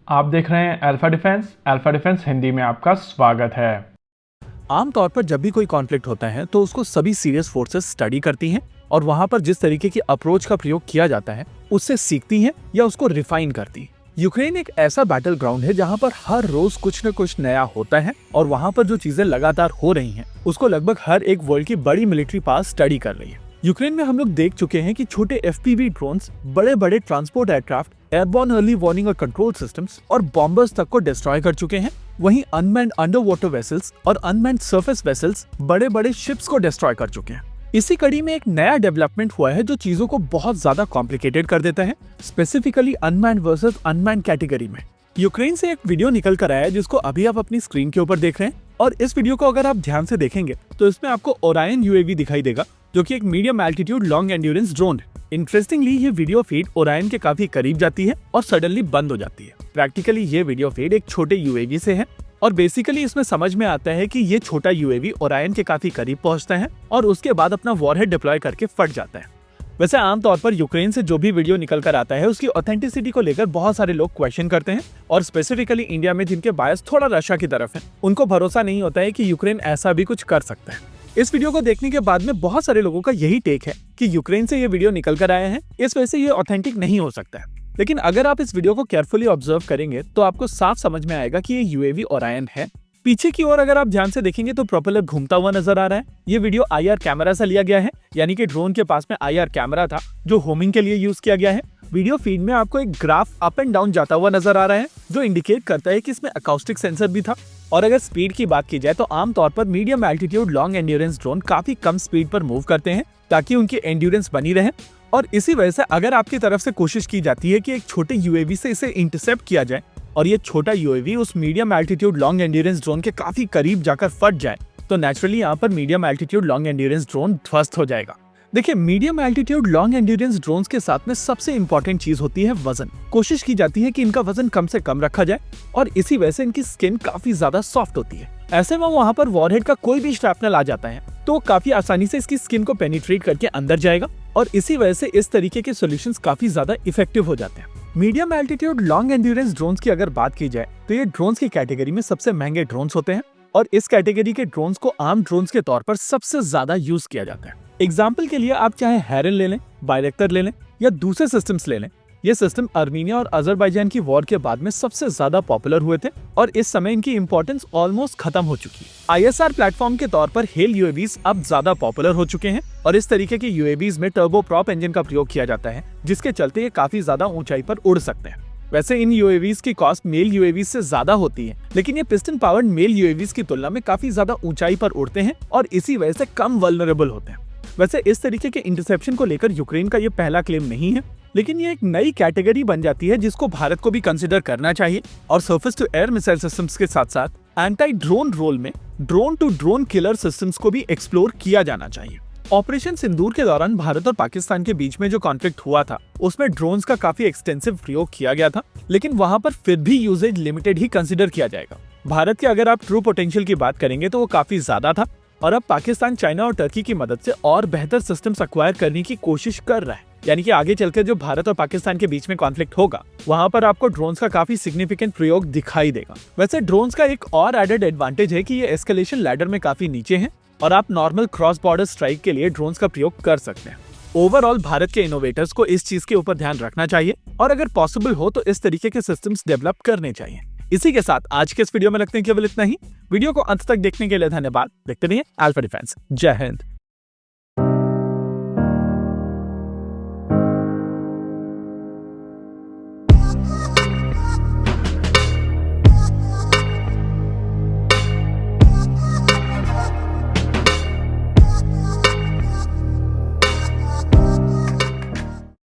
आप देख रहे हैं अल्फा डिफेंस हिंदी में आपका स्वागत है। आमतौर पर जब भी कोई कॉन्फ्लिक्ट होता है तो उसको सभी सीरियस फोर्सेस स्टडी करती हैं और वहां पर जिस तरीके की अप्रोच का प्रयोग किया जाता है उससे सीखती हैं या उसको रिफाइन करती हैं। यूक्रेन एक ऐसा बैटल ग्राउंड है जहां पर हर रोज कुछ न कुछ नया होता है और वहां पर जो चीजें लगातार हो रही हैं उसको लगभग हर एक वर्ल्ड की बड़ी मिलिट्री पावर स्टडी कर रही है। यूक्रेन में हम लोग देख चुके हैं कि छोटे FPV ड्रोन्स, बड़े बड़े transport aircraft, airborne early warning और कंट्रोल सिस्टम्स और बॉम्बर्स तक को डिस्ट्रॉय कर चुके हैं। वहीं अनमैन्ड अंडर वाटर वेसल्स और अनमैन्ड सरफेस वेसल्स बड़े बड़े शिप्स को डिस्ट्रॉय कर चुके हैं। इसी कड़ी में एक नया डेवलपमेंट हुआ है जो चीजों को बहुत ज्यादा कॉम्प्लिकेटेड कर देता है, specifically unmanned versus unmanned category में। यूक्रेन से एक वीडियो निकल कर आया है जिसको अभी आप अपनी स्क्रीन के ऊपर देख रहे हैं और इस वीडियो को अगर आप ध्यान से देखेंगे तो इसमें आपको ओरायन UAV दिखाई देगा जो कि एक medium altitude long endurance drone है। इंटरेस्टिंगली ये वीडियो फीड ओरायन के काफी करीब जाती है और सडनली बंद हो जाती है। प्रैक्टिकली ये वीडियो फीड एक छोटे UAV से है और बेसिकली इसमें समझ में आता है कि ये छोटा UAV ओरायन के काफी करीब पहुंचता है और उसके बाद अपना वॉरहेड डिप्लॉय करके फट जाता है। वैसे आमतौर पर यूक्रेन से जो भी वीडियो निकल कर आता है उसकी ऑथेंटिसिटी को लेकर बहुत सारे लोग क्वेश्चन करते हैं और स्पेसिफिकली इंडिया में जिनके बायस थोड़ा रशिया की तरफ है उनको भरोसा नहीं होता है कि यूक्रेन ऐसा भी कुछ कर सकता है। इस वीडियो को देखने के बाद में बहुत सारे लोगों का यही टेक है कि यूक्रेन से ये वीडियो निकल कर आया है, इस वजह से ये ऑथेंटिक नहीं हो सकता है। लेकिन अगर आप इस वीडियो को केयरफुली ऑब्जर्व करेंगे तो आपको साफ समझ में आएगा कि ये UAV ओरायन है। पीछे की ओर अगर आप ध्यान से देखेंगे तो प्रोपेलर घूमता हुआ नजर आ रहा है। ये वीडियो IR कैमरा से लिया गया है, यानी कि ड्रोन के पास में IR कैमरा था जो होमिंग के लिए यूज किया गया है। वीडियो फीड में आपको एक ग्राफ अप एंड डाउन जाता हुआ नजर आ रहा है जो इंडिकेट करता है कि इसमें अकाउस्टिक सेंसर भी था। और अगर स्पीड की बात की जाए तो आमतौर पर medium altitude long endurance drone काफी कम स्पीड पर मूव करते हैं ताकि उनकी एंड्योरेंस बनी रहे। और इसी वजह से अगर आपकी तरफ से कोशिश की जाती है कि एक छोटे UAV से इसे इंटरसेप्ट किया जाए और ये छोटा UAV उस medium altitude long endurance drone के काफी करीब जाकर फट जाए तो नेचुरली यहाँ पर medium altitude long endurance drone ध्वस्त हो जाएगा। देखिए, medium altitude long endurance drones के साथ में सबसे इंपॉर्टेंट चीज होती है वजन। कोशिश की जाती है कि इनका वजन कम से कम रखा जाए और इसी वजह से इनकी स्किन काफी ज्यादा सॉफ्ट होती है। ऐसे में वहाँ पर वॉरहेड का कोई भी स्ट्रैपनल आ जाता है तो काफी आसानी से इसकी स्किन को पेनिट्रेट करके अंदर जाएगा और इसी वजह से इस तरीके के सोल्यूशंस काफी ज्यादा इफेक्टिव हो जाते हैं। Medium altitude long endurance drones की अगर बात की जाए तो ये ड्रोन्स की कैटेगरी में सबसे महंगे ड्रोन्स होते हैं और इस कैटेगरी के ड्रोन्स को आर्म ड्रोन्स के तौर पर सबसे ज्यादा यूज किया जाता है। एग्जाम्पल के लिए आप चाहे हेरन ले लें, बायरेक्टर ले लें या दूसरे सिस्टम्स ले लें। ये सिस्टम अर्मीनिया और अजरबैजान की वॉर के बाद में सबसे ज्यादा पॉपुलर हुए थे और इस समय इनकी इंपॉर्टेंस ऑलमोस्ट खत्म हो चुकी है। ISR प्लेटफॉर्म के तौर पर हेल UAVs अब ज्यादा पॉपुलर हो चुके हैं और इस तरीके के UAVs में टर्बो प्रॉप इंजन का प्रयोग किया जाता है जिसके चलते ये काफी ज्यादा ऊंचाई पर उड़ सकते हैं। वैसे इन UAVs की कॉस्ट मेल UAVs से ज्यादा होती है, लेकिन ये पिस्टन पावर्ड मेल UAVs की तुलना में काफी ज्यादा ऊंचाई पर उड़ते हैं और इसी वजह से कम वल्नरेबल होते हैं। वैसे इस तरीके के इंटरसेप्शन को लेकर यूक्रेन का ये पहला क्लेम नहीं है, लेकिन ये एक नई कैटेगरी बन जाती है जिसको भारत को भी कंसिडर करना चाहिए और surface to air missile systems के साथ साथ एंटी ड्रोन रोल में drone to drone killer systems को भी एक्सप्लोर किया जाना चाहिए। ऑपरेशन सिंदूर के दौरान भारत और पाकिस्तान के बीच में जो कॉन्फ्लिक्ट हुआ था उसमें ड्रोन्स का काफी एक्सटेंसिव प्रयोग किया गया था, लेकिन वहां पर फिर भी यूजेज लिमिटेड ही कंसिडर किया जाएगा। भारत के अगर आप ट्रू पोटेंशियल की बात करेंगे तो वो काफी ज्यादा था और अब पाकिस्तान, चाइना और टर्की की मदद से और बेहतर सिस्टम्स एक्वायर करने की कोशिश कर रहा है। यानी कि आगे चलकर जो भारत और पाकिस्तान के बीच में कॉन्फ्लिक्ट होगा वहां पर आपको ड्रोन्स का काफी सिग्निफिकेंट प्रयोग दिखाई देगा। वैसे ड्रोन्स का एक और एडेड एडवांटेज है कि ये एस्केलेशन लैडर में काफी नीचे हैं और आप नॉर्मल क्रॉस बॉर्डर स्ट्राइक के लिए ड्रोन्स का प्रयोग कर सकते हैं। ओवरऑल भारत के इनोवेटर्स को इस चीज के ऊपर ध्यान रखना चाहिए और अगर पॉसिबल हो तो इस तरीके के सिस्टम्स डेवलप करने चाहिए। इसी के साथ आज के इस वीडियो में लगते हैं केवल इतना ही। वीडियो को अंत तक देखने के लिए धन्यवाद। देखते रहिए अल्फा डिफेंस। जय हिंद।